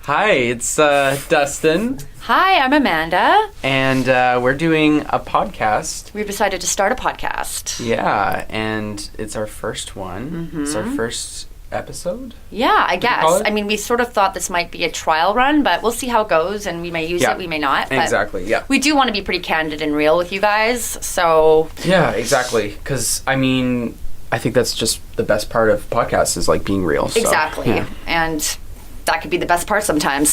Hi, it's Dustin. Hi, I'm Amanda. And we're doing a podcast. We've decided to start a podcast. Yeah, and it's our first one. Mm-hmm. It's our first episode? Yeah, I guess. I mean, we sort of thought this might be a trial run, but we'll see how it goes, and we may use it, we may not. But exactly, yeah. We do want to be pretty candid and real with you guys, so... Yeah, exactly. Because, I mean, I think that's just the best part of podcasts is, like, being real. So, exactly. Yeah. And... that could be the best part sometimes.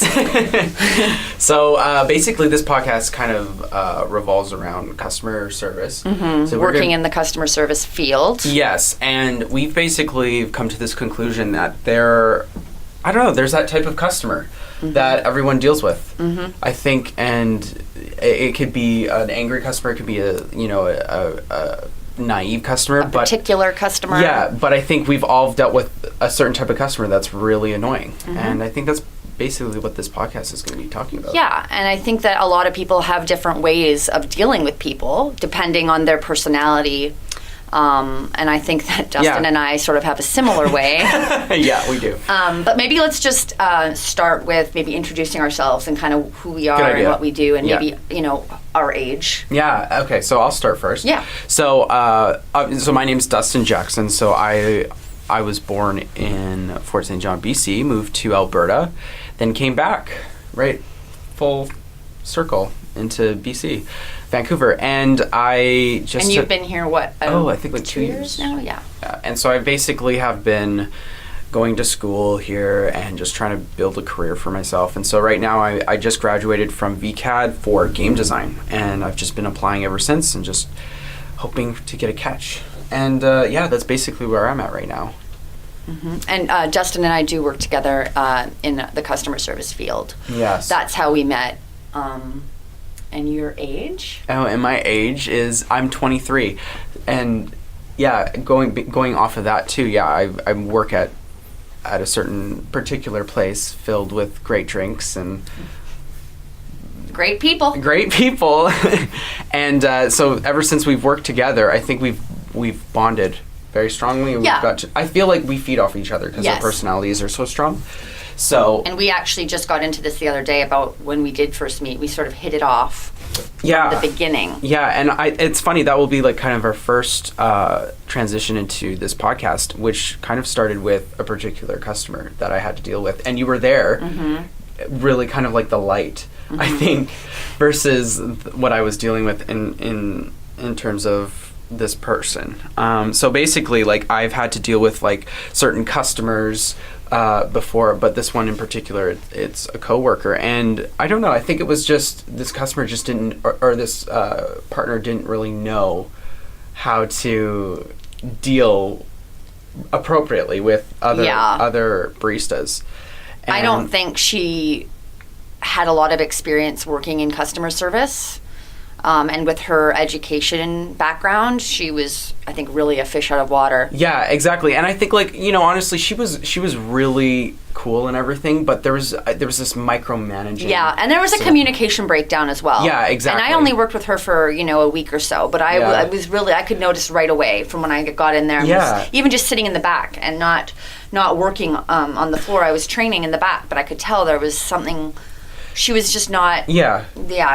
So basically this podcast kind of revolves around customer service. Mm-hmm. So working in the customer service field. Yes, and we've basically come to this conclusion that there's that type of customer that everyone deals with. Mm-hmm. I think, and it could be an angry customer, it could be a naive customer, a particular customer. Yeah, but I think we've all dealt with a certain type of customer that's really annoying, and I think that's basically what this podcast is going to be talking about. Yeah, and I think that a lot of people have different ways of dealing with people depending on their personality. And I think that Dustin and I sort of have a similar way. Yeah, we do. But maybe let's just start with maybe introducing ourselves and kind of who we are and what we do, and maybe, our age. Yeah, okay, so I'll start first. Yeah. So my name's Dustin Jackson. So I was born in Fort St. John, BC, moved to Alberta, then came back, right, full circle into BC. Vancouver, and I just... And you've been here, what? I think like 2 years now? Yeah. And so I basically have been going to school here and just trying to build a career for myself. And so right now I just graduated from VCAD for game design, and I've just been applying ever since and just hoping to get a catch. And that's basically where I'm at right now. Mm-hmm. And Justin and I do work together in the customer service field. Yes. That's how we met. And your age? Oh, and my age is, I'm 23. And yeah, going off of that too, yeah, I work at a certain particular place filled with great drinks and great people. And so ever since we've worked together, I think we've bonded very strongly. And I feel like we feed off each other because our personalities are so strong. So, and we actually just got into this the other day about when we did first meet. We sort of hit it off from the beginning. Yeah, and it's funny, that will be like kind of our first transition into this podcast, which kind of started with a particular customer that I had to deal with. And you were there, really kind of like the light, I think, versus what I was dealing with in terms of this person. So basically, like, I've had to deal with like certain customers before, but this one in particular, it's a coworker, and I don't know, I think it was just this customer just didn't, or this partner didn't really know how to deal appropriately with other baristas. And I don't think she had a lot of experience working in customer service. And with her education background, she was, I think, really a fish out of water. Yeah, exactly. And I think, like, honestly, she was really cool and everything, but there was this micromanaging. Yeah, and there was a communication breakdown as well. Yeah, exactly. And I only worked with her for, a week or so, but I was really, I could notice right away from when I got in there. Was even just sitting in the back and not working on the floor. I was training in the back, but I could tell there was something, she was just not. Yeah,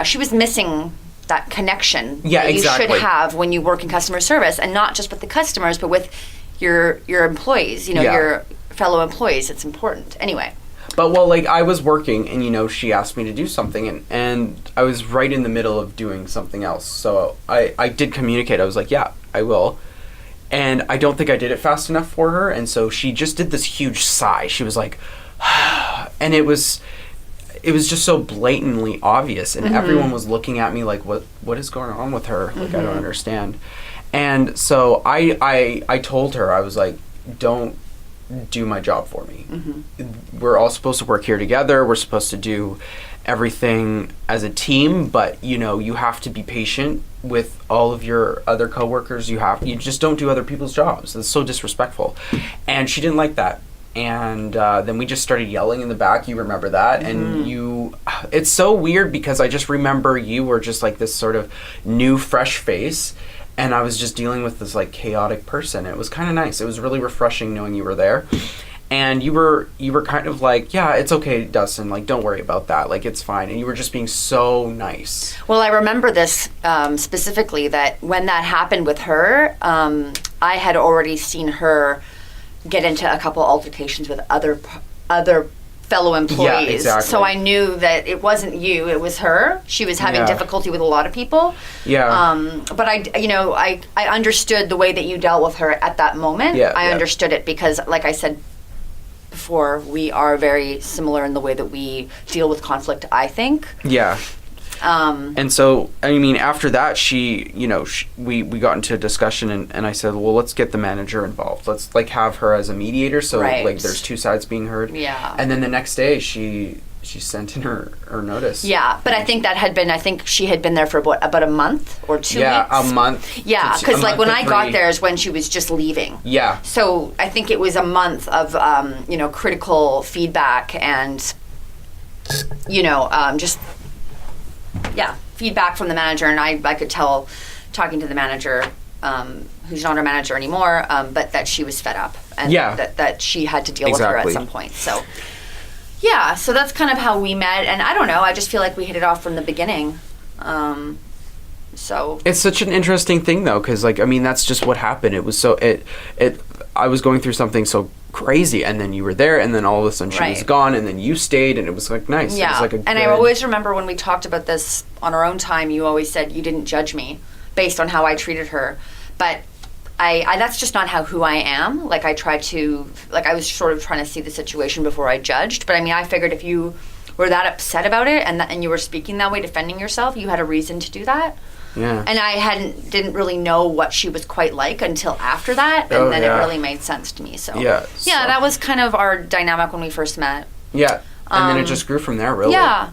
she was missing that connection that you should have when you work in customer service, and not just with the customers, but with your employees, your fellow employees. It's important. Anyway. But, well, like, I was working, and, she asked me to do something, and I was right in the middle of doing something else. So I did communicate. I was like, yeah, I will. And I don't think I did it fast enough for her, and so she just did this huge sigh. She was like, and it was just so blatantly obvious, and everyone was looking at me like, what is going on with her? Like, I don't understand. And so I told her, I was like, don't do my job for me. We're all supposed to work here together. We're supposed to do everything as a team, but you have to be patient with all of your other coworkers. You just don't do other people's jobs. It's so disrespectful. And she didn't like that. And then we just started yelling in the back. You remember that? And it's so weird because I just remember you were just like this sort of new, fresh face, and I was just dealing with this like chaotic person. It was kind of nice. It was really refreshing knowing you were there. And you were kind of like, yeah, it's okay, Dustin, like, don't worry about that, like, it's fine. And you were just being so nice. Well, I remember this specifically, that when that happened with her, I had already seen her get into a couple altercations with other fellow employees. Yeah, exactly. So I knew that it wasn't you, it was her. She was having difficulty with a lot of people. Yeah. But I understood the way that you dealt with her at that moment. Yeah, I understood it because, like I said before, we are very similar in the way that we deal with conflict, I think. Yeah. And so, I mean, after that, we got into a discussion, and I said, well, let's get the manager involved. Let's, like, have her as a mediator, so, like, there's two sides being heard. Yeah. And then the next day, she sent in her notice. Yeah, but I think she had been there for about a month or 2 weeks. Yeah, a month. Yeah, because, like, when I got there is when she was just leaving. Yeah. So I think it was a month of, critical feedback and, just... Yeah, feedback from the manager, and I could tell, talking to the manager, who's not our manager anymore, but that she was fed up, and that she had to deal with her at some point. So, yeah, so that's kind of how we met, and I don't know, I just feel like we hit it off from the beginning. So it's such an interesting thing, though, because, like, I mean, that's just what happened. It was so I was going through something so crazy, and then you were there, and then all of a sudden she was gone, and then you stayed, and it was, like, nice. Yeah, it was, like, and I always remember when we talked about this on our own time, you always said you didn't judge me based on how I treated her, but I that's just not who I am. Like, I was sort of trying to see the situation before I judged, but I mean, I figured if you were that upset about it, and you were speaking that way, defending yourself, you had a reason to do that. Yeah. And I didn't really know what she was quite like until after that, and then it really made sense to me. So that was kind of our dynamic when we first met. Yeah, and then it just grew from there, really. Yeah.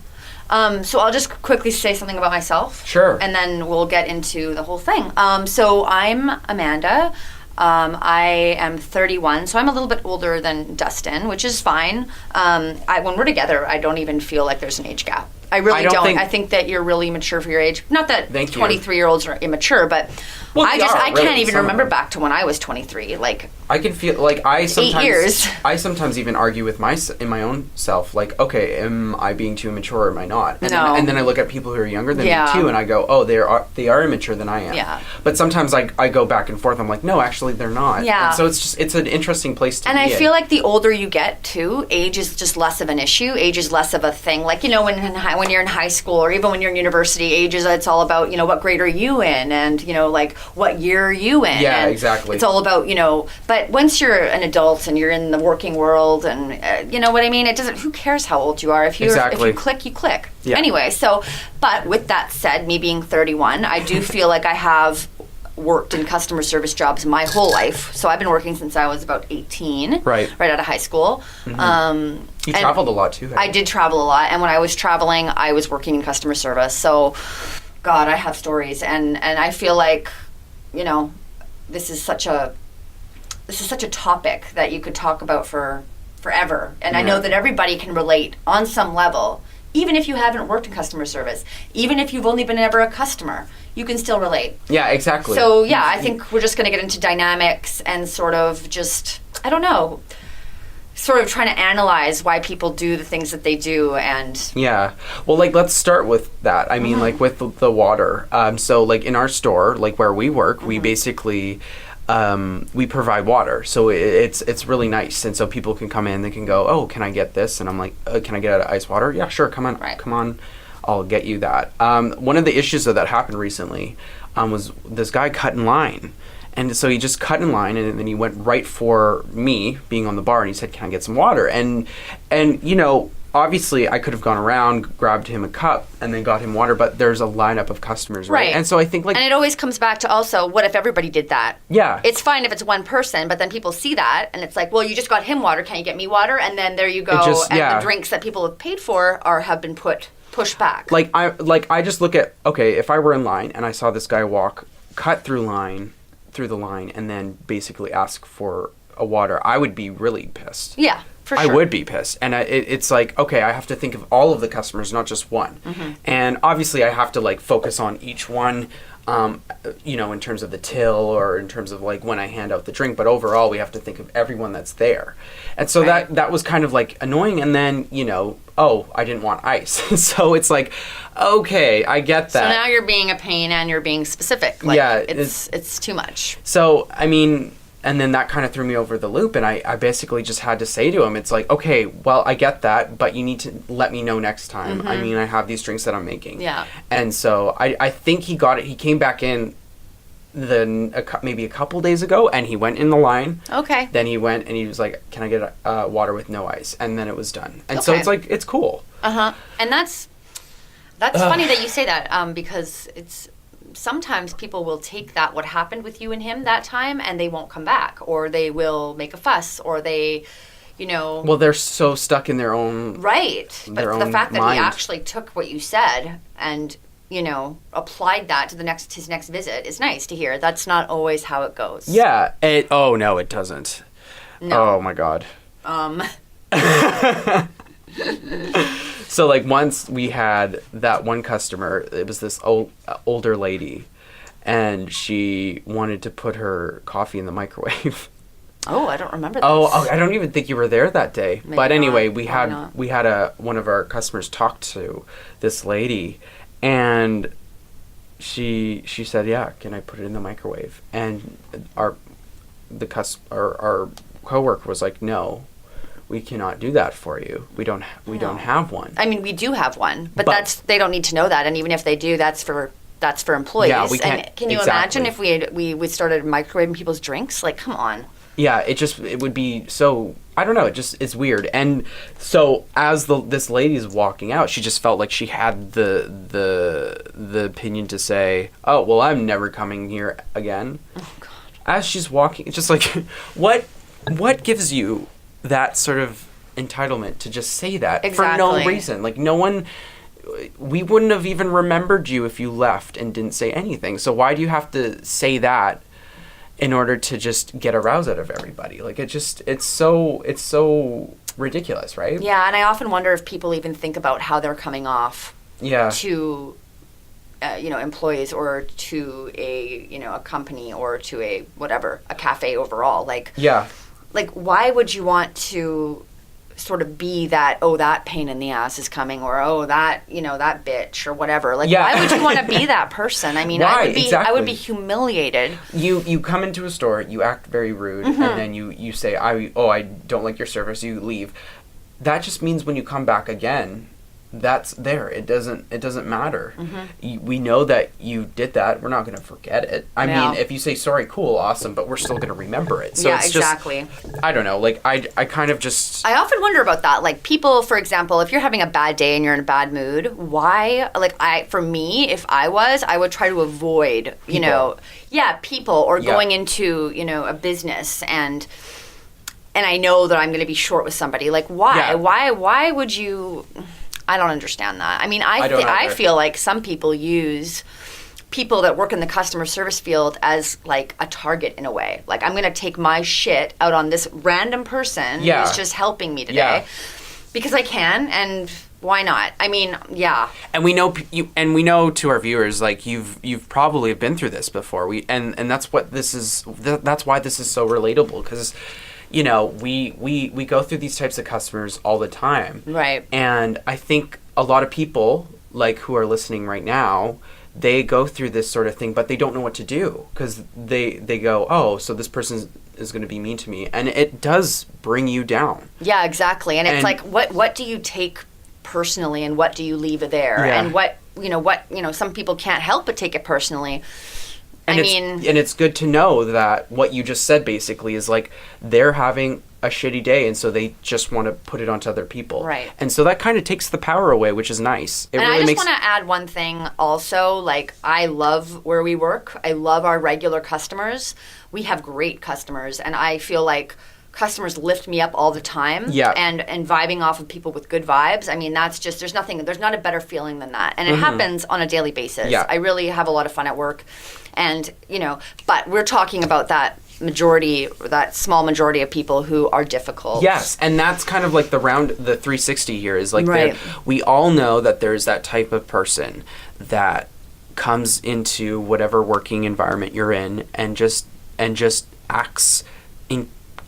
So I'll just quickly say something about myself. Sure. And then we'll get into the whole thing. So I'm Amanda. I am 31, so I'm a little bit older than Dustin, which is fine. When we're together, I don't even feel like there's an age gap. I really don't. I think that you're really mature for your age. Not that 23-year-olds are immature, but I can't even remember back to when I was 23. Like, I can feel like I sometimes 8 years. I sometimes even argue with in my own self, like, okay, am I being too immature or am I not? And then I look at people who are younger than me too, and I go, oh, they are immature than I am. Yeah. But sometimes I go back and forth. I'm like, no, actually they're not. Yeah. And so it's an interesting place to be. And I feel like the older you get too, age is just less of an issue. Age is less of a thing. Like, when you're in high school or even when you're in university, it's all about, what grade are you in, and like what year are you in. Yeah, and exactly. It's all about, but once you're an adult and you're in the working world, and you know what I mean, who cares how old you are? If you click, you click. Yeah. Anyway, but with that said, me being 31, I do feel like I have worked in customer service jobs my whole life. So I've been working since I was about 18, right out of high school. Mm-hmm. You traveled a lot too. I did travel a lot, and when I was traveling, I was working in customer service. So, God, I have stories, and I feel like, this is such a topic that you could talk about forever. And I know that everybody can relate on some level, even if you haven't worked in customer service, even if you've only been ever a customer. You can still relate. Yeah, exactly. So, I think we're just going to get into dynamics and sort of just, I don't know, sort of trying to analyze why people do the things that they do. And yeah, well, like, let's start with that. I mean, like, with the water. So, like, in our store, like where we work, we basically we provide water, so it's really nice, and so people can come in, they can go, oh, can I get this? And I'm like, can I get ice water? Yeah, sure, come on, I'll get you that. One of the issues that happened recently was this guy cut in line. And so he just cut in line, and then he went right for me being on the bar, and he said, can I get some water? And obviously I could have gone around, grabbed him a cup, and then got him water, but there's a lineup of customers, right? And so I think, like... And it always comes back to also, what if everybody did that? Yeah. It's fine if it's one person, but then people see that, and it's like, well, you just got him water, can't you get me water? And then there you go, the drinks that people have paid for have been pushed back. I just look at, okay, if I were in line, and I saw this guy cut through the line, and then basically ask for a water, I would be really pissed. Yeah, for sure. I would be pissed. And it's like, okay, I have to think of all of the customers, not just one. Mm-hmm. And obviously I have to, like, focus on each one. in terms of the till or in terms of like when I hand out the drink, but overall we have to think of everyone that's there. And so that was kind of like annoying. And then, I didn't want ice. So it's like, okay, I get that. So now you're being a pain and you're being specific. Like, it's too much. So, I mean, and then that kind of threw me over the loop, and I basically just had to say to him, it's like, okay, well, I get that, but you need to let me know next time. I mean, I have these drinks that I'm making. Yeah. And so I think he got it. He came back in maybe a couple days ago, and he went in the line. Okay. Then he went and he was like, can I get water with no ice? And then it was done. And so it's like, it's cool. And that's funny that you say that, because it's... Sometimes people will take that, what happened with you and him that time, and they won't come back, or they will make a fuss, or they, Well, they're so stuck in their own... Right. But the fact that mind. he actually took what you said and, applied that to his next visit is nice to hear. That's not always how it goes. Yeah. No, it doesn't. No. Oh, my God. So, like, once we had that one customer, it was this older lady, and she wanted to put her coffee in the microwave. Oh, I don't remember this. Oh, I don't even think you were there that day. Maybe but anyway, not. we had one of our customers talk to this lady, and she said, "Yeah, can I put it in the microwave?" And our coworker was like, "No. We cannot do that for you. We don't have one." I mean, we do have one, but they don't need to know that. And even if they do, that's for employees. Yeah, we can't. And can you imagine if we started microwaving people's drinks? Like, come on. Yeah, it would be so. I don't know. It's weird. And so as this lady is walking out, she just felt like she had the opinion to say, "Oh, well, I'm never coming here again." Oh God. As she's walking, it's just like, what gives you that sort of entitlement to just say that for no reason? Like, no one, we wouldn't have even remembered you if you left and didn't say anything. So why do you have to say that in order to just get a rouse out of everybody? Like, it's so ridiculous, right? Yeah, and I often wonder if people even think about how they're coming off to employees, or to a company, or to a cafe overall. Like, like, why would you want to sort of be that, that pain in the ass is coming, or that that bitch, or whatever? Like, why would you want to be that person? I mean, I would be humiliated. You come into a store, you act very rude, and then you say, I don't like your service, you leave. That just means when you come back again, that's there. It doesn't matter. We know that you did that. We're not going to forget it. I mean, if you say sorry, cool, awesome, but we're still going to remember it. So it's exactly. Just, I don't know. Like, I kind of just... I often wonder about that. Like, people, for example, if you're having a bad day and you're in a bad mood, why? Like, for me, if I would try to avoid, people, or going into, a business and I know that I'm going to be short with somebody. Like, why? Why would you... I don't understand that. I mean, I feel like some people use people that work in the customer service field as like a target in a way. Like, I'm going to take my shit out on this random person who's just helping me today because I can, and why not? I mean, yeah. And we know to our viewers, like, you've probably been through this before. And that's what this is. That's why this is so relatable, because we go through these types of customers all the time. Right. And I think a lot of people, like, who are listening right now, they go through this sort of thing, but they don't know what to do, because they go, oh, so this person is going to be mean to me. And it does bring you down. Yeah, exactly. And it's like, what do you take personally, and what do you leave there? Yeah. And what some people can't help but take it personally. And it's good to know that what you just said basically is like, they're having a shitty day, and so they just want to put it onto other people. Right. And so that kind of takes the power away, which is nice. I just want to add one thing also. Like, I love where we work. I love our regular customers. We have great customers, and I feel like customers lift me up all the time. Yeah. And vibing off of people with good vibes. I mean, that's just, there's not a better feeling than that. And it happens on a daily basis. Yeah. I really have a lot of fun at work. And, but we're talking about that small majority of people who are difficult. Yes, and that's kind of like the 360 here is like, right, we all know that there's that type of person that comes into whatever working environment you're in and just acts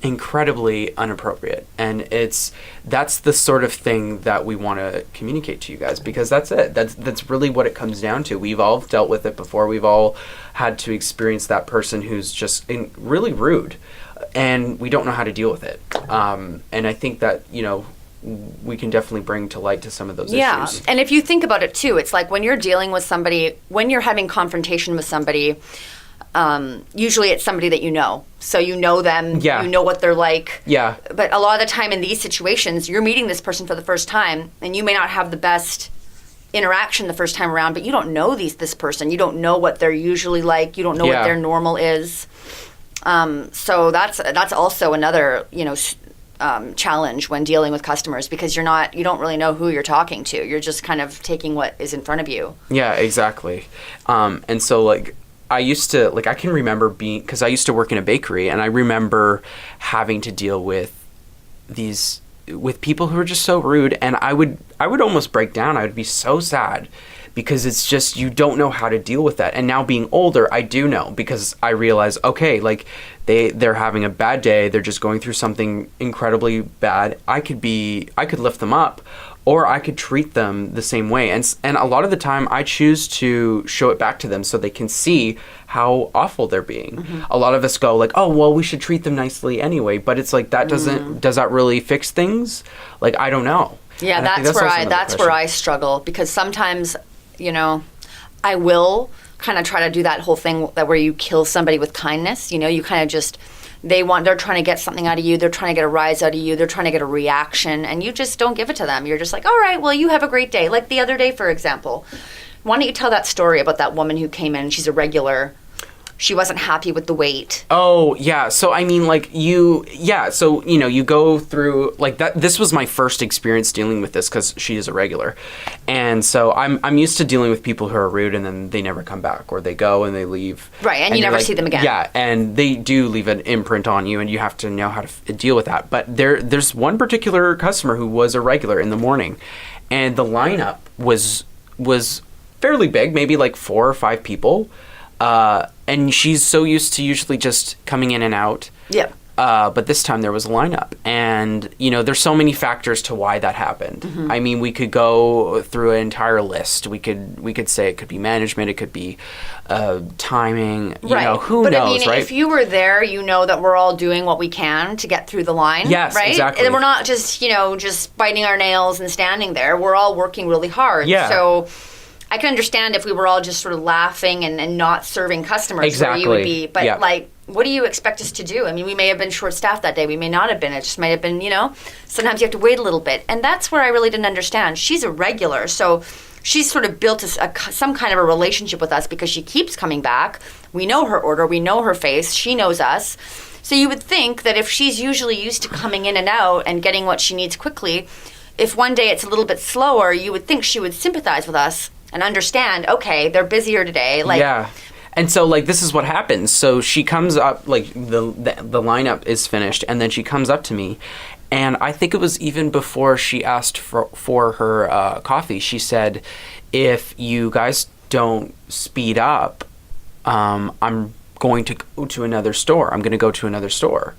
incredibly inappropriate. And that's the sort of thing that we want to communicate to you guys, because that's it. That's really what it comes down to. We've all dealt with it before. We've all had to experience that person who's just really rude, and we don't know how to deal with it. And I think that, we can definitely bring to light to some of those issues. Yeah, and if you think about it too, it's like when you're dealing with somebody, when you're having confrontation with somebody, usually it's somebody that you know. So you know them, you know what they're like. Yeah. But a lot of the time in these situations, you're meeting this person for the first time, and you may not have the best interaction the first time around, but you don't know this person. You don't know what they're usually like. You don't know what their normal is. So that's also another, challenge when dealing with customers, because you don't really know who you're talking to. You're just kind of taking what is in front of you. Yeah, exactly. And so I used to, I can remember because I used to work in a bakery, and I remember having to deal with people who were just so rude, and I would almost break down. I would be so sad, because it's just, you don't know how to deal with that. And now being older, I do know, because I realize, okay, they're having a bad day, they're just going through something incredibly bad. I could lift them up, or I could treat them the same way. And a lot of the time I choose to show it back to them so they can see how awful they're being. Mm-hmm. A lot of us go oh, well, we should treat them nicely anyway, but it's does that really fix things? I don't know. Yeah, and that's where I struggle, because sometimes, I will kind of try to do that whole thing where you kill somebody with kindness. You kind of just, they're trying to get something out of you. They're trying to get a rise out of you. They're trying to get a reaction, and you just don't give it to them. You're just all right, well, you have a great day. Like the other day, for example. Why don't you tell that story about that woman who came in? She's a regular. She wasn't happy with the wait. Oh, yeah. So, I mean, you go through, that. This was my first experience dealing with this, because she is a regular. And so I'm used to dealing with people who are rude, and then they never come back, or they go and they leave. Right, and you never see them again. Yeah, and they do leave an imprint on you, and you have to know how to deal with that. But there's one particular customer who was a regular in the morning, and the lineup was fairly big, maybe 4 or 5 people. And she's so used to usually just coming in and out. Yeah. But this time there was a lineup, and there's so many factors to why that happened. Mm-hmm. I mean, we could go through an entire list. We could say it could be management, it could be timing. Who knows, I mean, right? If you were there, that we're all doing what we can to get through the line. Yes, right? Exactly. And we're not just just biting our nails and standing there. We're all working really hard. Yeah. So I can understand if we were all just sort of laughing and not serving customers. Exactly. Where you would be. But what do you expect us to do? I mean, we may have been short-staffed that day. We may not have been. It just might have been, sometimes you have to wait a little bit. And that's where I really didn't understand. She's a regular, so she's sort of built some kind of a relationship with us, because she keeps coming back. We know her order. We know her face. She knows us. So you would think that if she's usually used to coming in and out and getting what she needs quickly, if one day it's a little bit slower, you would think she would sympathize with us and understand, okay, they're busier today. Yeah. And so, this is what happens. So she comes up, the lineup is finished, and then she comes up to me, and I think it was even before she asked for her coffee. She said, if you guys don't speed up, I'm going to go to another store. I'm going to go to another store.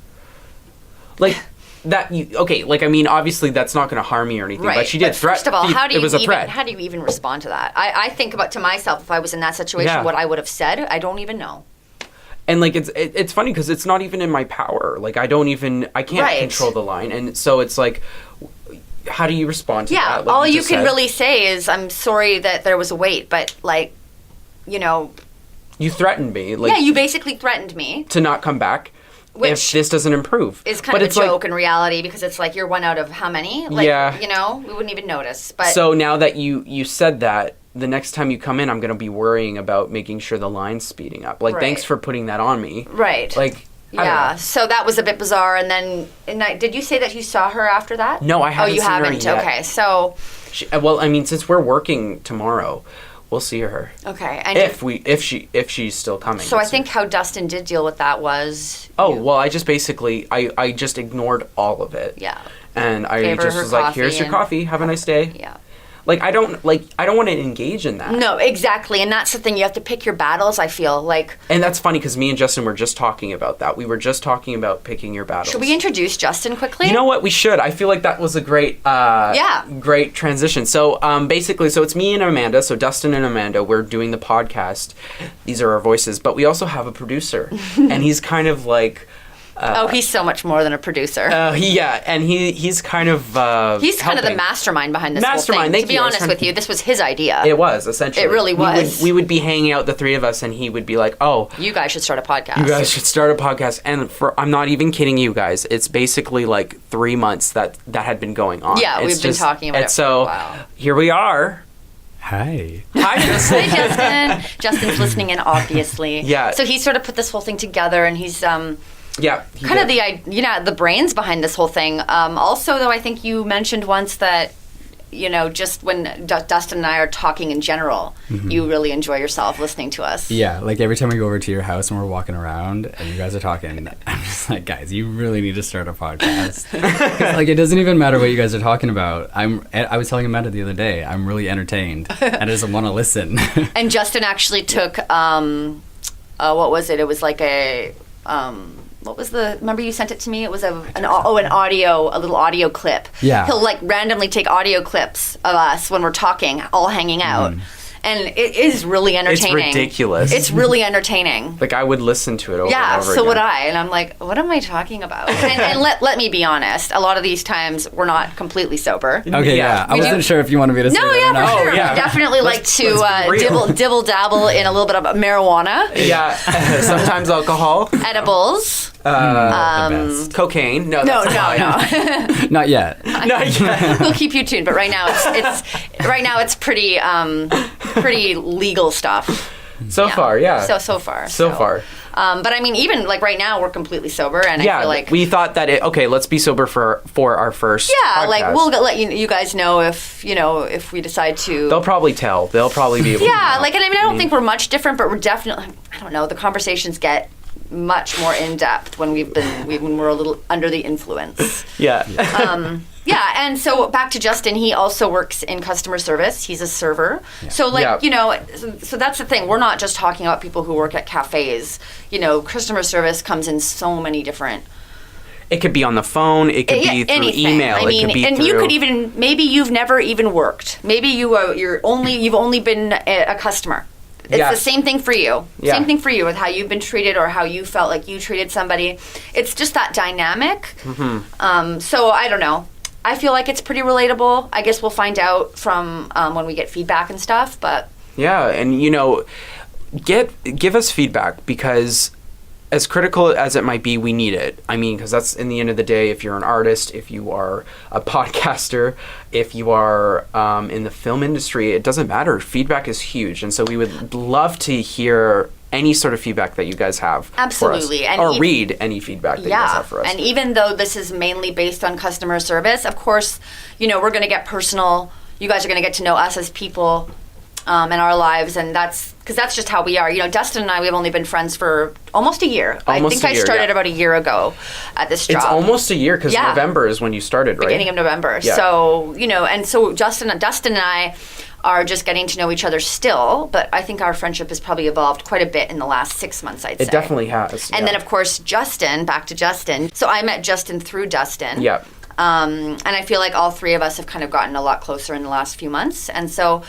That I mean, obviously that's not going to harm me or anything, right. But she did threat. First of all, how do you even respond to that? I think about to myself, if I was in that situation, what I would have said. I don't even know. And it's funny, because it's not even in my power. I can't control the line, and so it's how do you respond to that? All you can really say is, I'm sorry that there was a wait, but you threatened me. You basically threatened me to not come back. If this doesn't improve. It's kind of a joke in reality, because it's you're one out of how many? We wouldn't even notice. But so now that you said that, the next time you come in, I'm going to be worrying about making sure the line's speeding up. Thanks for putting that on me. Right. Yeah, so that was a bit bizarre. And then, did you say that you saw her after that? No, I haven't seen her yet. Oh, you haven't? Okay, so... since we're working tomorrow, we'll see her. Okay. And if she's still coming. So I think how Dustin did deal with that was... I just basically, I just ignored all of it. Yeah. And I just was here's your coffee. Have a nice day. Yeah. Like, I don't want to engage in that. No, exactly. And that's the thing. You have to pick your battles, I feel like. And that's funny because me and Justin were just talking about that. We were just talking about picking your battles. Should we introduce Justin quickly? You know what? We should. I feel like that was a great great transition. So basically, so it's me and Amanda. So Dustin and Amanda, we're doing the podcast. These are our voices. But we also have a producer. And he's kind of like... he's so much more than a producer. He's kind of he's kind of the mastermind behind this whole thing. To be honest with you, this was his idea. It was, essentially. It really was. We would be hanging out, the three of us, and he would be like, "Oh, you guys should start a podcast. You guys should start a podcast." And I'm not even kidding you guys. It's basically like 3 months that had been going on. Yeah, we've been talking about it for a while. Here we are. Hi. Hi, Justin. Hi, Justin. Justin's listening in, obviously. Yeah. So he sort of put this whole thing together, and he's yeah, kind of the brains behind this whole thing. Also, though, I think you mentioned once that, just when Dustin and I are talking in general, you really enjoy yourself listening to us. Yeah, like every time we go over to your house and we're walking around and you guys are talking, I'm just like, guys, you really need to start a podcast. Like, it doesn't even matter what you guys are talking about. I was telling Amanda the other day, I'm really entertained and I just want to listen. And Justin actually took, what was it? It was like a... remember you sent it to me? It was a little audio clip. Yeah. He'll like randomly take audio clips of us when we're talking, all hanging out. And it is really entertaining. It's ridiculous. It's really entertaining. Like, I would listen to it over and over again. Yeah, so would I. And I'm like, what am I talking about? And let me be honest. A lot of these times, we're not completely sober. Okay, yeah. I wasn't sure if you wanted me to say that or not. No, for sure. Yeah. Definitely like to dibble-dabble in a little bit of marijuana. Yeah. Sometimes alcohol. Edibles. Cocaine. No. Not yet. Not yet. We'll keep you tuned, but right now it's pretty legal stuff. So far. So far. But I mean, even like right now, we're completely sober, and I feel like we thought that let's be sober for our first. Yeah, podcast. like we'll let you guys know if we decide to. They'll probably tell. They'll probably be able. Yeah, to like, and I mean, I don't think we're much different, but we're definitely. I don't know. The conversations get much more in depth when when we're a little under the influence. Yeah. Yeah, and so back to Justin, he also works in customer service. He's a server. Yeah. So so that's the thing. We're not just talking about people who work at cafes. Customer service comes in so many different. It could be on the phone. It could be through anything. email. I mean, you could even maybe you've never even worked. Maybe you've only been a customer. It's the same thing for you. Yeah. Same thing for you with how you've been treated or how you felt like you treated somebody. It's just that dynamic. So I don't know. I feel like it's pretty relatable. I guess we'll find out from when we get feedback and stuff. But yeah, and give us feedback because as critical as it might be, we need it. I mean, because that's in the end of the day. If you're an artist, if you are a podcaster, if you are in the film industry, it doesn't matter. Feedback is huge, and so we would love to hear any sort of feedback that you guys have. Absolutely. For us, or read any feedback that you guys have for us. And even though this is mainly based on customer service, of course, we're going to get personal. You guys are going to get to know us as people in our lives, and that's because that's just how we are. Dustin and I, we've only been friends for almost a year. I think I started about a year ago at this job. It's almost a year because November is when you started, right? Beginning of November. Yeah. So, and so Dustin and I are just getting to know each other still, but I think our friendship has probably evolved quite a bit in the last 6 months, I'd say. It definitely has. And then, of course, back to Justin. So I met Justin through Dustin. Yeah. And I feel like all three of us have kind of gotten a lot closer in the last few months. And so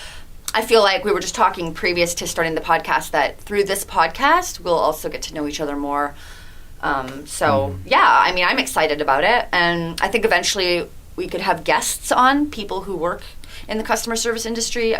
I feel like we were just talking previous to starting the podcast that through this podcast, we'll also get to know each other more. Yeah, I mean, I'm excited about it. And I think eventually we could have guests on, people who work in the customer service industry,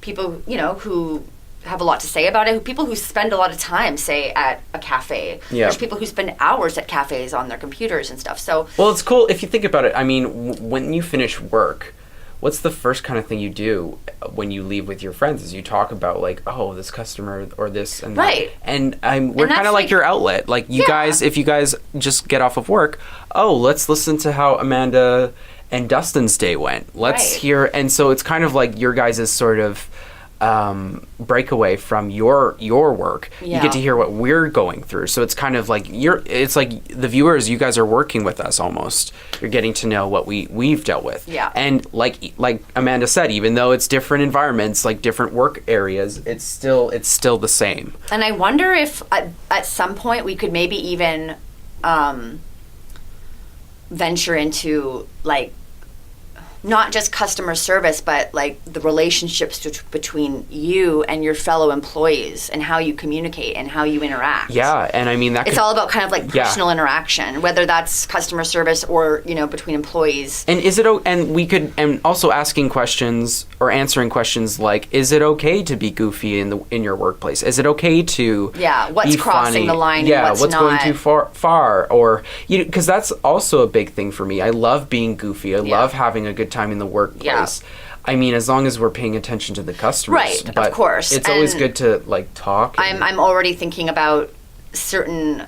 people, who have a lot to say about it, people who spend a lot of time, say, at a cafe. Yeah. There's people who spend hours at cafes on their computers and stuff. So, well, it's cool if you think about it. I mean, when you finish work, what's the first kind of thing you do when you leave with your friends? Is you talk about like, oh, this customer or this and that. Right. And we're kind of like your outlet. Like you guys, if you guys just get off of work, oh, let's listen to how Amanda and Dustin's day went. Let's hear. And so it's kind of like your guys' sort of breakaway from your work. Yeah. You get to hear what we're going through. So it's kind of like it's like the viewers, you guys are working with us almost. You're getting to know what we've dealt with. Yeah. And like Amanda said, even though it's different environments, like different work areas, it's still the same. And I wonder if at some point we could maybe even venture into like not just customer service, but like the relationships between you and your fellow employees and how you communicate and how you interact. Yeah, and I mean it's all about kind of like personal interaction, whether that's customer service or between employees. And and also asking questions or answering questions like, is it okay to be goofy in your workplace? Is it okay to what's be crossing funny? the line? Yeah, and what's not going too far, or because that's also a big thing for me. I love being goofy. I love having a good time in the workplace. Yeah. I mean, as long as we're paying attention to the customers, right? But of course, it's always good to like talk. I'm already thinking about certain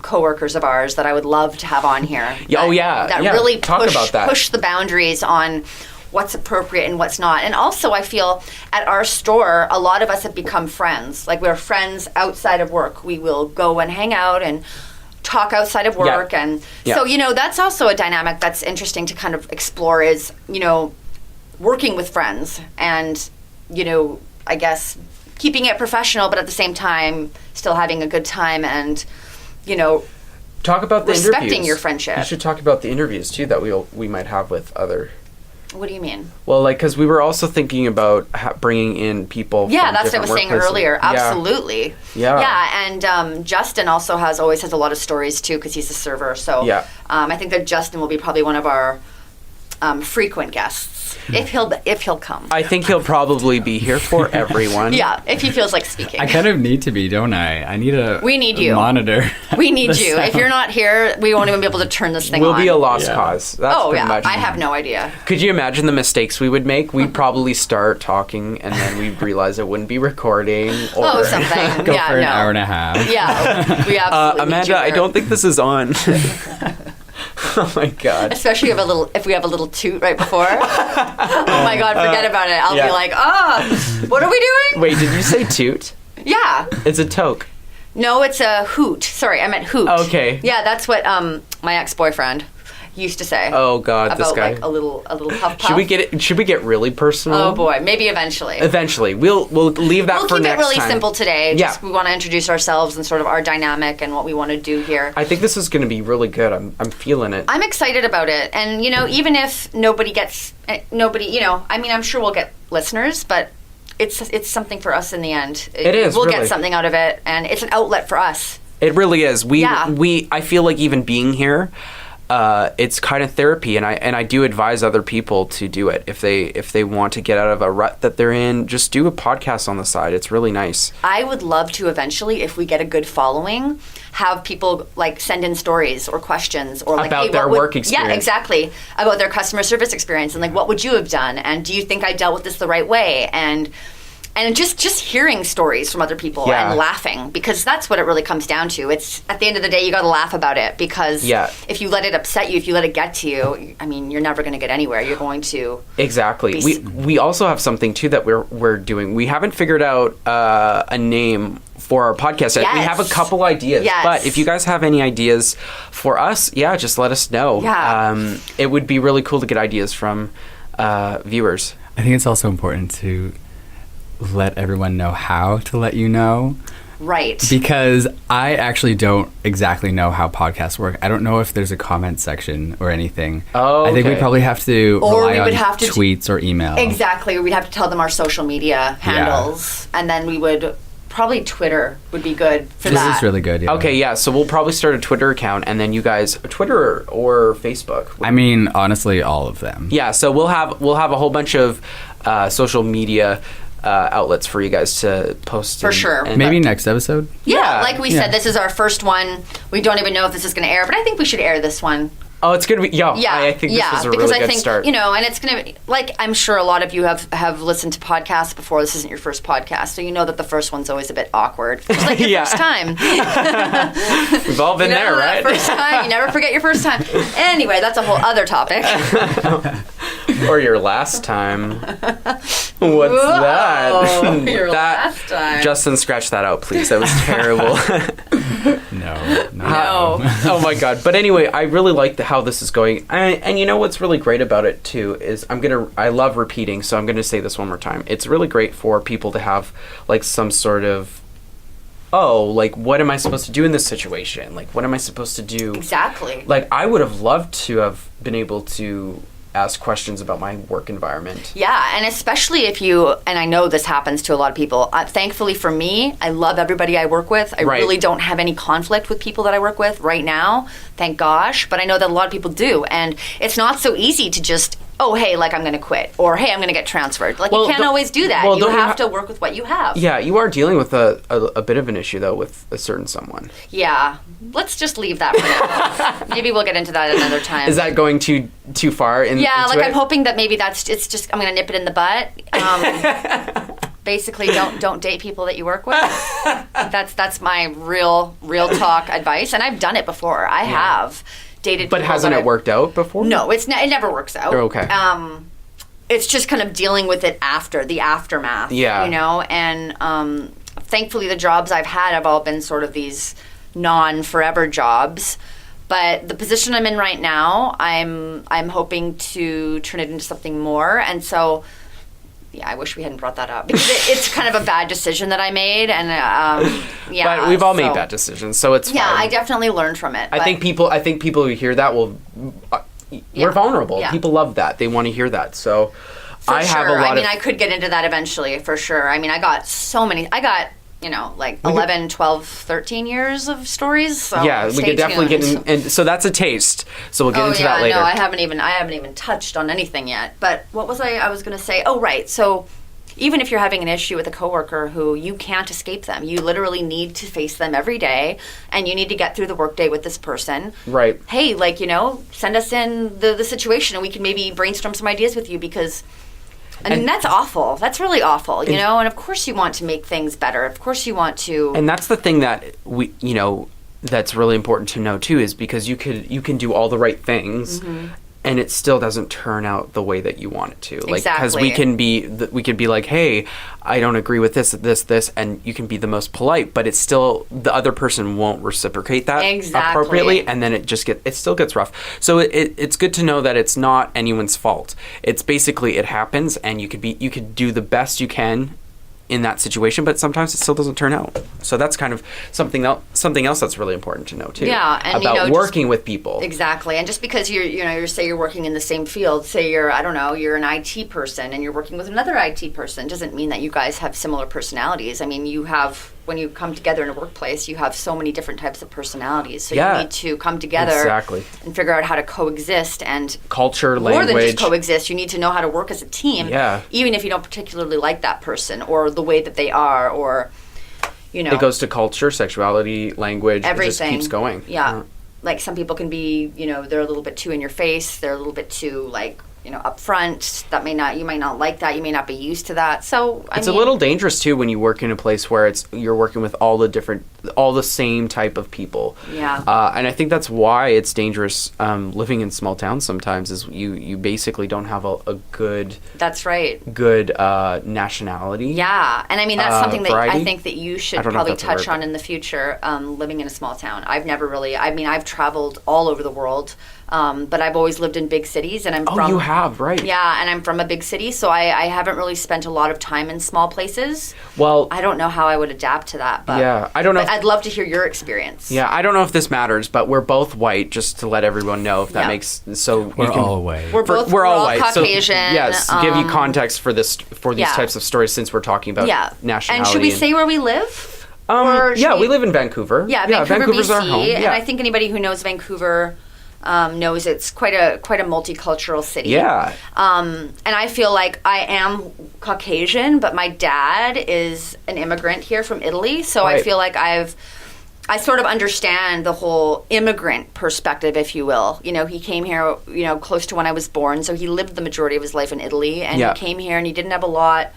coworkers of ours that I would love to have on here. That really push the boundaries on what's appropriate and what's not. And also, I feel at our store, a lot of us have become friends. Like we're friends outside of work. We will go and hang out and talk outside of work. And so, that's also a dynamic that's interesting to kind of explore is, working with friends and, I guess keeping it professional, but at the same time still having a good time and, talk about the respecting interviews. your friendship. You should talk about the interviews too that we might have with other. What do you mean? Well, like, because we were also thinking about bringing in people. Yeah, from that's what I was saying earlier. Absolutely. Yeah. Yeah, and Justin also always has a lot of stories too because he's a server. So I think that Justin will be probably one of our frequent guests if he'll come. I think he'll probably be here for everyone. Yeah, if he feels like speaking. I kind of need to be, don't I? I need We need you. Monitor. We need you. If you're not here, we won't even be able to turn this thing on. We'll be a lost cause. That's pretty much. I have no idea. Could you imagine the mistakes we would make? We'd probably start talking, and then we'd realize it wouldn't be recording. Or something. Go for an hour and a half. Yeah, we absolutely. Amanda, I don't think this is on. Oh my god! Especially if we have a little toot right before. Oh my god, forget about it. I'll be like, what are we doing? Wait, did you say toot? Yeah. It's a toke. No, it's a hoot. Sorry, I meant hoot. Okay. Yeah, that's what my ex-boyfriend used to say. Oh god, about, this guy. Like a little puff puff. Should we get really personal? Oh boy, maybe eventually. Eventually, we'll leave that for next time. We'll keep it really simple today. Yeah. Just we want to introduce ourselves and sort of our dynamic and what we want to do here. I think this is going to be really good. I'm feeling it. I'm excited about it, and even if nobody, I mean, I'm sure we'll get listeners, but it's something for us in the end. It is. We'll really get something out of it, and it's an outlet for us. It really is. I feel like even being here. It's kind of therapy, and I do advise other people to do it if they want to get out of a rut that they're in. Just do a podcast on the side. It's really nice. I would love to eventually, if we get a good following, have people like send in stories or questions or like about their work experience. Yeah, exactly, about their customer service experience and like what would you have done, and do you think I dealt with this the right way, and just hearing stories from other people and laughing, because that's what it really comes down to. It's at the end of the day, you got to laugh about it, because if you let it upset you, if you let it get to you, I mean, you're never going to get anywhere. You're going to exactly. We also have something too that we're doing. We haven't figured out a name for our podcast yet. Yes. We have a couple ideas, but if you guys have any ideas for us, just let us know. Yeah. It would be really cool to get ideas from viewers. I think it's also important to let everyone know how to let you know. Right. Because I actually don't exactly know how podcasts work. I don't know if there's a comment section or anything. Oh, I think we probably have to rely on have tweets or email. Exactly. We'd have to tell them our social media handles, and then we would probably Twitter would be good for that. This is really good. Yeah. Okay, so we'll probably start a Twitter account, and then you guys Twitter or Facebook. I mean, honestly, all of them. Yeah, so we'll have a whole bunch of social media outlets for you guys to post. For sure. Maybe next episode? Yeah, like we said, this is our first one. We don't even know if this is going to air, but I think we should air this one. Oh, it's going to be, I think this was a really good start. And it's going to be, like, I'm sure a lot of you have listened to podcasts before. This isn't your first podcast, so you know that the first one's always a bit awkward. It's like your first time. We've all been there, right? First time, you never forget your first time. Anyway, that's a whole other topic. Or your last time. What's that? Your last time. Justin, scratch that out, please. That was terrible. No. Oh my god. But anyway, I really like how this is going. And you know what's really great about it too is I love repeating, so I'm gonna say this one more time. It's really great for people to have like some sort of like, what am I supposed to do in this situation? Like, what am I supposed to do? Exactly. Like, I would have loved to have been able to ask questions about my work environment. Yeah, and especially if you, and I know this happens to a lot of people, thankfully for me, I love everybody I work with. I really don't have any conflict with people that I work with right now, thank gosh, but I know that a lot of people do, and it's not so easy to just, oh, hey, like, I'm going to quit, or hey, I'm going to get transferred. Like, you can't always do that. You have to work with what you have. Yeah, you are dealing with a bit of an issue, though, with a certain someone. Yeah. Let's just leave that for now. Maybe we'll get into that another time. Is that going too far? Yeah, like, I'm hoping that maybe it's just, I'm going to nip it in the butt. Basically, don't date people that you work with. That's my real talk advice, and I've done it before. I have dated people. But hasn't it worked out before? No, it never works out. Okay. It's just kind of dealing with it after, the aftermath. Yeah. You know, and thankfully the jobs I've had have all been sort of these non-forever jobs. But the position I'm in right now, I'm hoping to turn it into something more. And so, yeah, I wish we hadn't brought that up because it's kind of a bad decision that I made, and yeah. But we've all made bad decisions, so it's fine. Yeah, I definitely learned from it. I think people who hear that will. We're vulnerable. Yeah. People love that. They want to hear that. So, have a lot. I could get into that eventually, for sure. I mean, I got 11, 12, 13 years of stories. So yeah, we could definitely get in, and so that's a taste. So we'll get into that later. No, I haven't even touched on anything yet. But what was I was going to say? Oh, right. So even if you're having an issue with a coworker who you can't escape them, you literally need to face them every day, and you need to get through the workday with this person. Right. Hey, send us in the situation, and we can maybe brainstorm some ideas with you because. I mean, that's awful. That's really awful, you know? And of course you want to make things better. Of course you want to... And that's the thing that that's really important to know, too, is because you can do all the right things, and it still doesn't turn out the way that you want it to. Like, because we can be like, hey, I don't agree with this, and you can be the most polite, but it's still, the other person won't reciprocate that appropriately, and then it still gets rough. So it's good to know that it's not anyone's fault. It's basically, it happens, and you could do the best you can in that situation, but sometimes it still doesn't turn out. So that's kind of something else that's really important to know too. Yeah, and about working with people. Exactly, and just because you're working in the same field, say you're an IT person and you're working with another IT person, doesn't mean that you guys have similar personalities. I mean, when you come together in a workplace, you have so many different types of personalities. So you need to come together and figure out how to coexist and culture, language. More than just coexist, you need to know how to work as a team. Yeah. Even if you don't particularly like that person or the way that they are, or it goes to culture, sexuality, language. Everything. It just keeps going. Yeah. Like some people can be, they're a little bit too in your face. They're a little bit too up front. You might not like that. You may not be used to that. So it's a little dangerous too when you work in a place where you're working with all the same type of people. Yeah. And I think that's why it's dangerous living in small towns sometimes is you basically don't have a good. That's right. Good nationality. Yeah, and I mean that's something variety. That I think that you should probably touch on in the future. Living in a small town, I've traveled all over the world. But I've always lived in big cities, and you have, right? Yeah, and I'm from a big city, so I haven't really spent a lot of time in small places. Well, I don't know how I would adapt to that, but yeah, I don't know. I'd love to hear your experience. Yeah, I don't know if this matters, but we're both white, just to let everyone know if that makes so. We're all white. We're all white. Caucasian. So, yes, give you context for these types of stories since we're talking about nationality. And should we say where we live? We live in Vancouver. Yeah, Vancouver's BC, our home. And I think anybody who knows Vancouver. Knows it's quite a multicultural city. Yeah. And I feel like I am Caucasian, but my dad is an immigrant here from Italy, so I feel like I sort of understand the whole immigrant perspective, if you will. He came here, close to when I was born, so he lived the majority of his life in Italy, and he came here and he didn't have a lot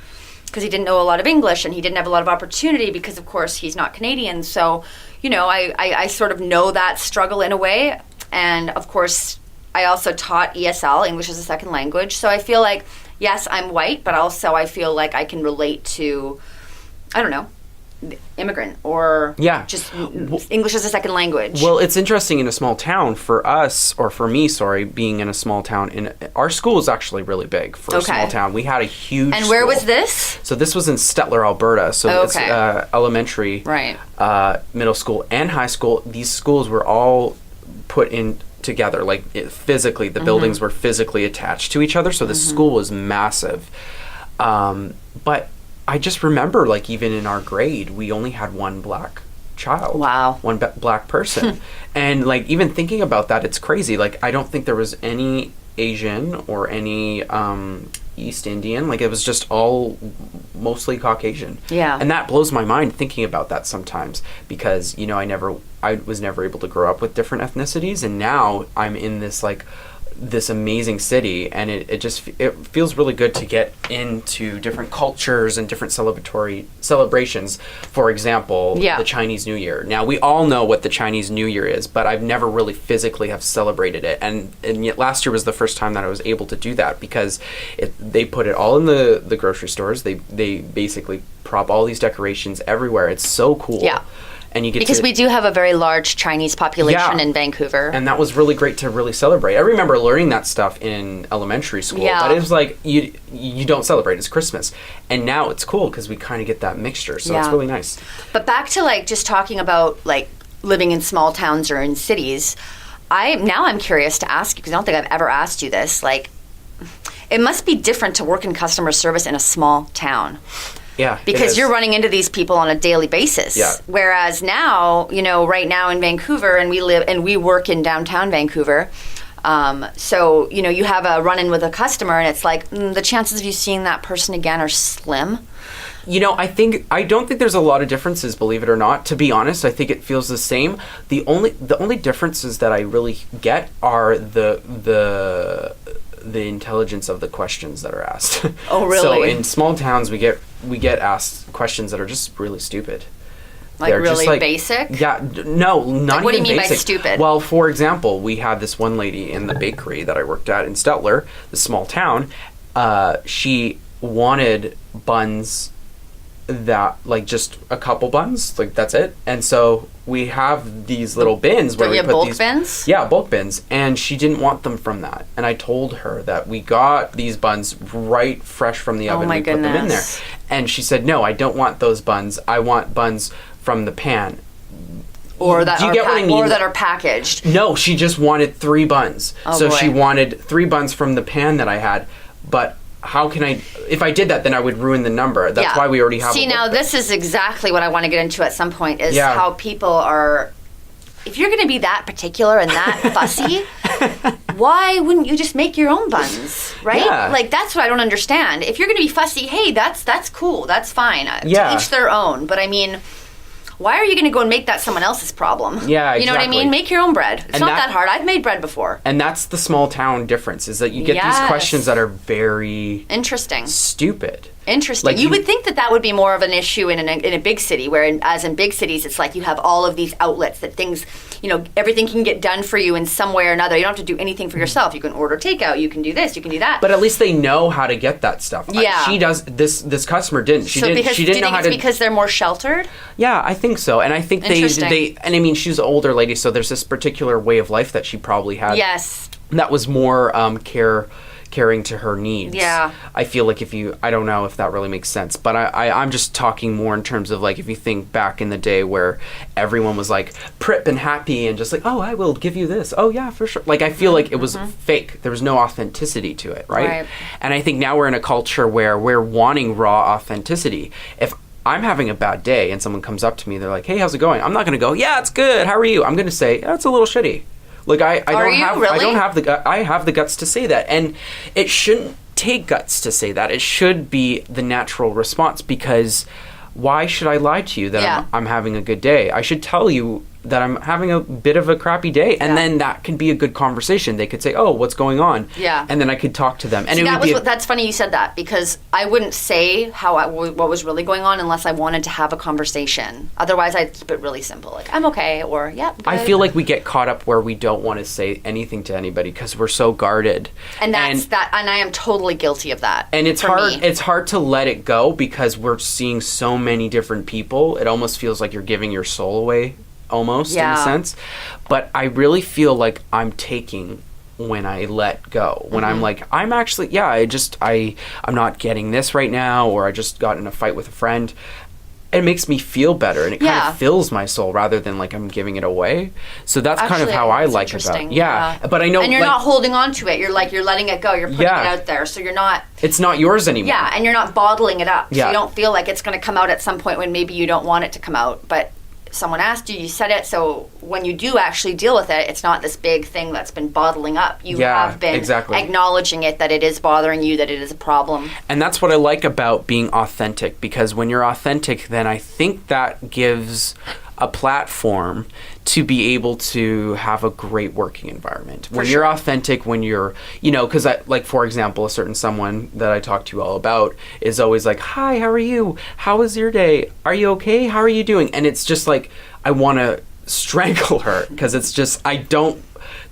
because he didn't know a lot of English, and he didn't have a lot of opportunity because, of course, he's not Canadian. So, I sort of know that struggle in a way. And of course, I also taught ESL, English as a Second Language. So I feel like, yes, I'm white, but also I feel like I can relate to, I don't know, immigrant or just English as a second language. Well, it's interesting in a small town for us, or for me, being in a small town. Our school is actually really big for a small town. We had a huge And where was this? So this was in Stettler, Alberta. So it's elementary, middle school, and high school. These schools were all put in together, like physically. The buildings were physically attached to each other. So the school was massive. But I just remember, like, even in our grade, we only had one black child. Wow. One black person. And, like, even thinking about that, it's crazy. Like, I don't think there was any Asian or any East Indian. Like, it was just all mostly Caucasian. Yeah. And that blows my mind thinking about that sometimes because, you know, I was never able to grow up with different ethnicities. And now I'm in this, like, this amazing city, and it feels really good to get into different cultures and different celebrations. For example, the Chinese New Year. Now, we all know what the Chinese New Year is, but I've never really physically have celebrated it, and yet last year was the first time that I was able to do that because they put it all in the grocery stores. They basically prop all these decorations everywhere. It's so cool. Yeah. And you get because we do have a very large Chinese population in Vancouver. And that was really great to really celebrate. I remember learning that stuff in elementary school. But it was like, you don't celebrate. It's Christmas. And now it's cool because we kind of get that mixture. So it's really nice. But back to, like, just talking about, like, living in small towns or in cities, I'm curious to ask you, because I don't think I've ever asked you this. Like, it must be different to work in customer service in a small town. Yeah, because you're running into these people on a daily basis. Yeah. Whereas now, you know, right now in Vancouver, and we work in downtown Vancouver. So, you know, you have a run-in with a customer, and it's like the chances of you seeing that person again are slim. You know, I don't think there's a lot of differences, believe it or not. To be honest, I think it feels the same. The only differences that I really get are the intelligence of the questions that are asked. Oh, really? So in small towns, we get asked questions that are just really stupid. Like, they're really just basic? Yeah, no, not even basic. What do you mean by stupid? Well, for example, we had this one lady in the bakery that I worked at in Stettler, the small town. She wanted buns that, like, just a couple buns, like, that's it. And so we have these little bins where we put bulk these bins? Yeah, bulk bins, and she didn't want them from that. And I told her that we got these buns right fresh from the oven. Oh my Put them in there. And she said, "No, I don't want those buns. I want buns from the pan." Or that are packaged. No, she just wanted 3 buns. Oh, so boy. she wanted 3 buns from the pan that I had, but how can I, if I did that, then I would ruin the number. That's why we already have. See, now this is exactly what I want to get into at some point, is how people are, if you're going to be that particular and that fussy, why wouldn't you just make your own buns, right? Yeah. Like, that's what I don't understand. If you're going to be fussy, hey, that's cool, that's fine. To each their own. But I mean, why are you going to go and make that someone else's problem? Yeah, exactly. You know what I mean? Make your own bread. It's not that hard. I've made bread before. And that's the small town difference, is that you get these questions that are very interesting, stupid. Interesting. Like you would think that would be more of an issue in a big city, as in big cities, it's like you have all of these outlets that things, you know, everything can get done for you in some way or another. You don't have to do anything for yourself. You can order takeout. You can do this. You can do that. But at least they know how to get that stuff. Yeah. She does. This customer didn't. She didn't know how to. Because they're more sheltered? Yeah, I think so. And I think they. And I mean, she's an older lady, so there's this particular way of life that she probably had. Yes. That was more caring to her needs. Yeah. I feel like I don't know if that really makes sense, but I'm just talking more in terms of, like, if you think back in the day where everyone was like prip and happy and just like, oh, I will give you this. Oh yeah, for sure. Like, I feel like it was fake. There was no authenticity to it, right? And I think now we're in a culture where we're wanting raw authenticity. If I'm having a bad day and someone comes up to me, they're like, hey, how's it going? I'm not going to go, yeah, it's good. How are you? I'm going to say, oh, it's a little shitty. Like, I have the guts to say that. And it shouldn't take guts to say that. It should be the natural response, because why should I lie to you that I'm having a good day? I should tell you that I'm having a bit of a crappy day, and then that can be a good conversation. They could say, "Oh, what's going on?" Yeah, and then I could talk to them. And that's funny you said that, because I wouldn't say what was really going on unless I wanted to have a conversation. Otherwise, I'd keep it really simple, like I'm okay, or yeah. Good. I feel like we get caught up where we don't want to say anything to anybody because we're so guarded. And I am totally guilty of that. And it's hard. It's hard to let it go because we're seeing so many different people. It almost feels like you're giving your soul away, almost in a sense. But I really feel like I'm taking when I let go. When I'm like, I'm actually, I'm not getting this right now, or I just got in a fight with a friend. It makes me feel better, and it kind of fills my soul rather than like I'm giving it away. So that's kind of how I like about it. Yeah. But I know, and you're not holding on to it. You're letting it go. You're putting it out there. So you're not. It's not yours anymore. Yeah, and you're not bottling it up. So you don't feel like it's going to come out at some point when maybe you don't want it to come out, but someone asked you, you said it, so when you do actually deal with it, it's not this big thing that's been bottling up. You have been acknowledging it, that it is bothering you, that it is a problem. And that's what I like about being authentic, because when you're authentic, then I think that gives a platform to be able to have a great working environment. When you're authentic, when you're, because like, for example, a certain someone that I talk to all about is always like, "Hi, how are you? How was your day? Are you okay? How are you doing?" And it's just like, I want to strangle her, because it's just,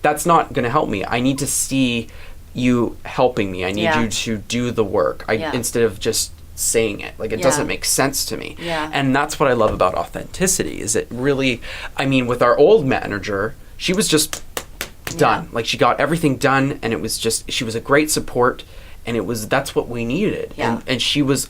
that's not going to help me. I need to see you helping me. I need you to do the work instead of just saying it. Like, it doesn't make sense to me. And that's what I love about authenticity, is it really, with our old manager, she was just done. Like, she got everything done, and it was just, she was a great support, and that's what we needed. And she was,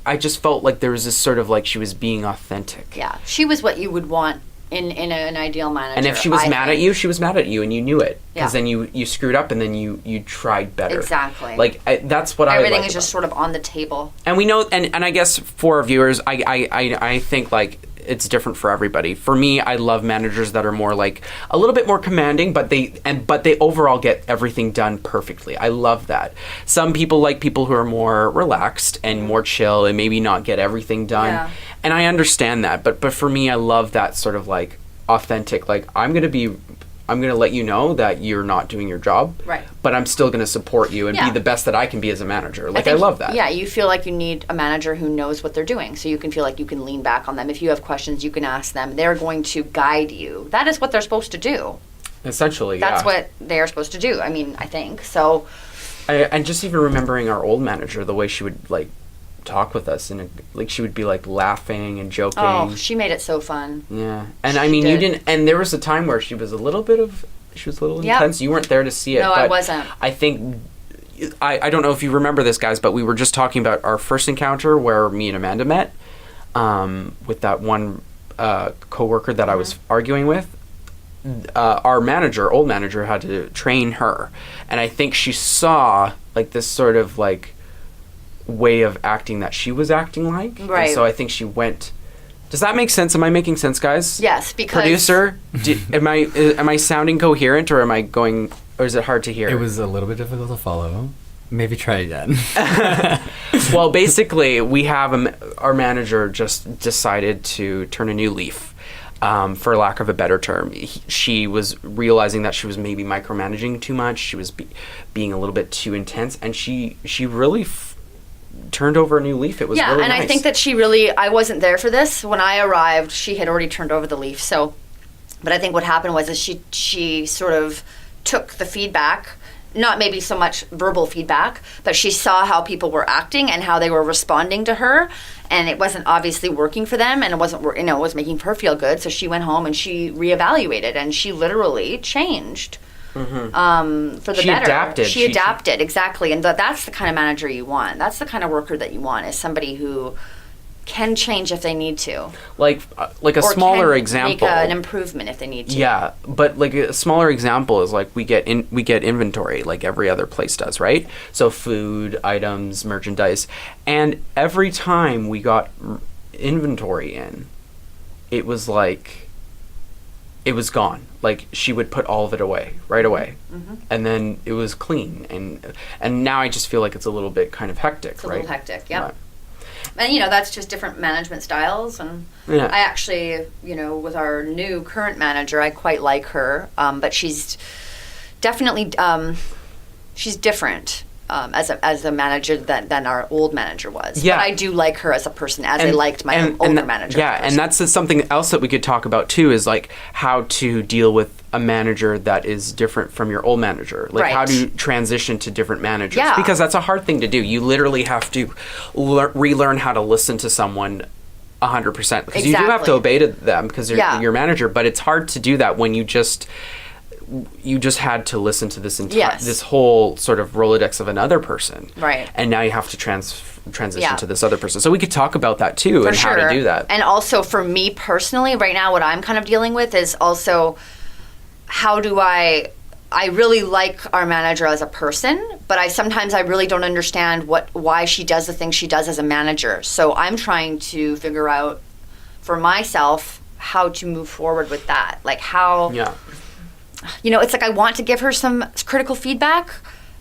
I just felt like there was this sort of like, she was being authentic. Yeah, she was what you would want in an ideal manager. And if she was mad at you, she was mad at you, and you knew it. Because then you screwed up, and then you tried better. Exactly. Like, that's what everything I like is just sort of on the table. And we know, and I guess for our viewers, I think like it's different for everybody. For me, I love managers that are more like a little bit more commanding, but they overall get everything done perfectly. I love that. Some people like people who are more relaxed and more chill and maybe not get everything done. Yeah. And I understand that, but for me, I love that sort of like authentic, like I'm going to let you know that you're not doing your job, right? But I'm still going to support you and be the best that I can be as a manager. Like, I love that. Yeah, you feel like you need a manager who knows what they're doing, so you can feel like you can lean back on them. If you have questions, you can ask them. They're going to guide you. That is what they're supposed to do. Essentially, that's what they're supposed to do. I think so. And just even remembering our old manager, the way she would like talk with us, and like she would be like laughing and joking. Oh, she made it so fun. Yeah, and you didn't. And there was a time where she was a little intense. You weren't there to see it. No, but I wasn't. I think I don't know if you remember this, guys, but we were just talking about our first encounter where me and Amanda met with that one coworker that I was arguing with. Our old manager, had to train her, and I think she saw like this sort of like way of acting that she was acting like, right? And so I think she went. Does that make sense? Am I making sense, guys? Yes, because producer, am I sounding coherent, or or is it hard to hear? It was a little bit difficult to follow. Maybe try again. Well, basically, we have our manager just decided to turn a new leaf. For lack of a better term, she was realizing that she was maybe micromanaging too much. She was being a little bit too intense, and she really turned over a new leaf. It was really nice. I think that I wasn't there for this. When I arrived, she had already turned over the leaf. So, but I think what happened was she sort of took the feedback, not maybe so much verbal feedback, but she saw how people were acting and how they were responding to her, and it wasn't obviously working for them, and it was making her feel good. So she went home and she reevaluated, and she literally changed. Mm-hmm. For the better. She adapted, exactly. And that's the kind of manager you want. That's the kind of worker that you want, is somebody who can change if they need to. Like a smaller example. Make an improvement if they need to. Yeah, but like a smaller example is like we get inventory like every other place does, right? So food, items, merchandise. And every time we got inventory in, it was gone. Like, she would put all of it away right away. Mm-hmm. And then it was clean. And now I just feel like it's a little bit kind of hectic, right? It's a little hectic, yeah. Right. And, you know, that's just different management styles. And I actually, you know, with our new current manager, I quite like her. But she's definitely, she's different. As a manager than our old manager was. But I do like her as a person, as I liked my older manager. Yeah, and that's something else that we could talk about too, is like how to deal with a manager that is different from your old manager. Like how to transition to different managers. Yeah. Because that's a hard thing to do. You literally have to relearn how to listen to someone 100%. Because you do have to obey to them because they're your manager, but it's hard to do that when you just had to listen to this entire this whole sort of Rolodex of another person, right? And now you have to transition to this other person. So we could talk about that too, and how to do that. And also for me personally, right now, what I'm kind of dealing with is also how do I really like our manager as a person, but sometimes I really don't understand why she does the things she does as a manager. So I'm trying to figure out for myself how to move forward with that, like how. Yeah. You know, it's like I want to give her some critical feedback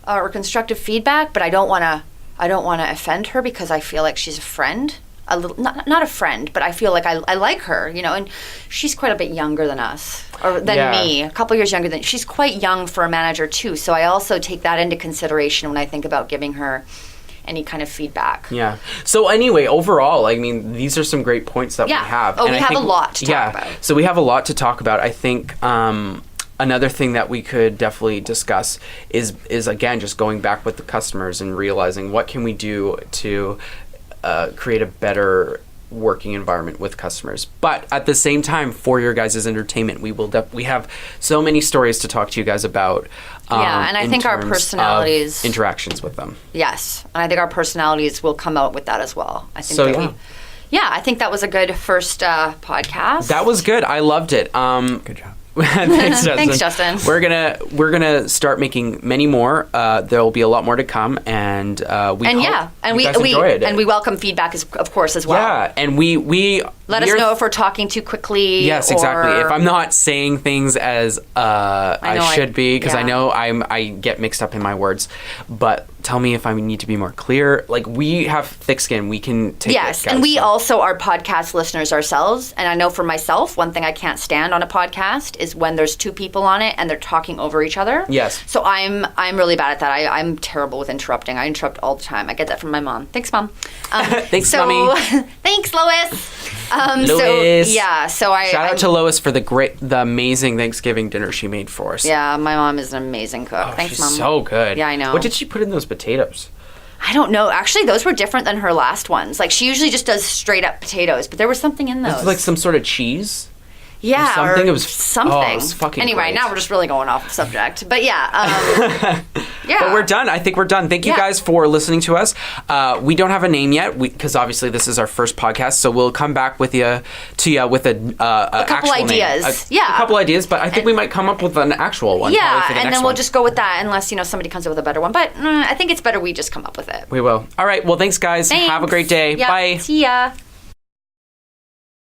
or constructive feedback, but I don't want to offend her because I feel like she's a friend. Not a friend, but I feel like I like her, you know, and she's quite a bit younger than us, or than me, a couple years younger than. She's quite young for a manager too, so I also take that into consideration when I think about giving her any kind of feedback. Yeah. So anyway, overall, I mean, these are some great points that we have. Oh, and we have a lot to talk about. So we have a lot to talk about. I think another thing that we could definitely discuss is again just going back with the customers and realizing what can we do to create a better working environment with customers. But at the same time, for your guys' entertainment, we have so many stories to talk to you guys about. And I think our personalities, interactions with them. Yes, and I think our personalities will come out with that as well. I think I think that was a good first podcast. That was good. I loved it. Good job. Thanks, Justin. Thanks, Justin. We're gonna start making many more. There will be a lot more to come, and we hope you guys enjoy it. And we welcome feedback, of course, as well. Yeah, and we let us know if we're talking too quickly. Yes, exactly. If I'm not saying things as I should be, because I know I get mixed up in my words, but tell me if I need to be more clear. Like, we have thick skin. We can take it, guys, and we also are podcast listeners ourselves. And I know for myself, one thing I can't stand on a podcast is when there's two people on it and they're talking over each other. Yes. So I'm really bad at that. I'm terrible with interrupting. I interrupt all the time. I get that from my mom. Thanks, Mom. Thanks, Mommy. Thanks, Lois. Lois. So shout out to Lois for the amazing Thanksgiving dinner she made for us. Yeah, my mom is an amazing cook. Thanks, Mom. So good. Yeah, I know. What did she put in those potatoes? I don't know. Actually, those were different than her last ones. Like, she usually just does straight up potatoes, but there was something in those. Was it like some sort of cheese? Yeah, something. It was something. Oh, it was fucking anyway, great. Now we're just really going off the subject. But yeah. But we're done. I think we're done. Thank you guys for listening to us. We don't have a name yet because obviously this is our first podcast, so we'll come back with you with a couple ideas. A couple ideas, but I think we might come up with an actual one. Yeah, and then we'll just go with that unless somebody comes up with a better one. But I think it's better we just come up with it. We will. All right. Well, thanks, guys. Thanks. Have a great day. Yeah. Bye. See ya.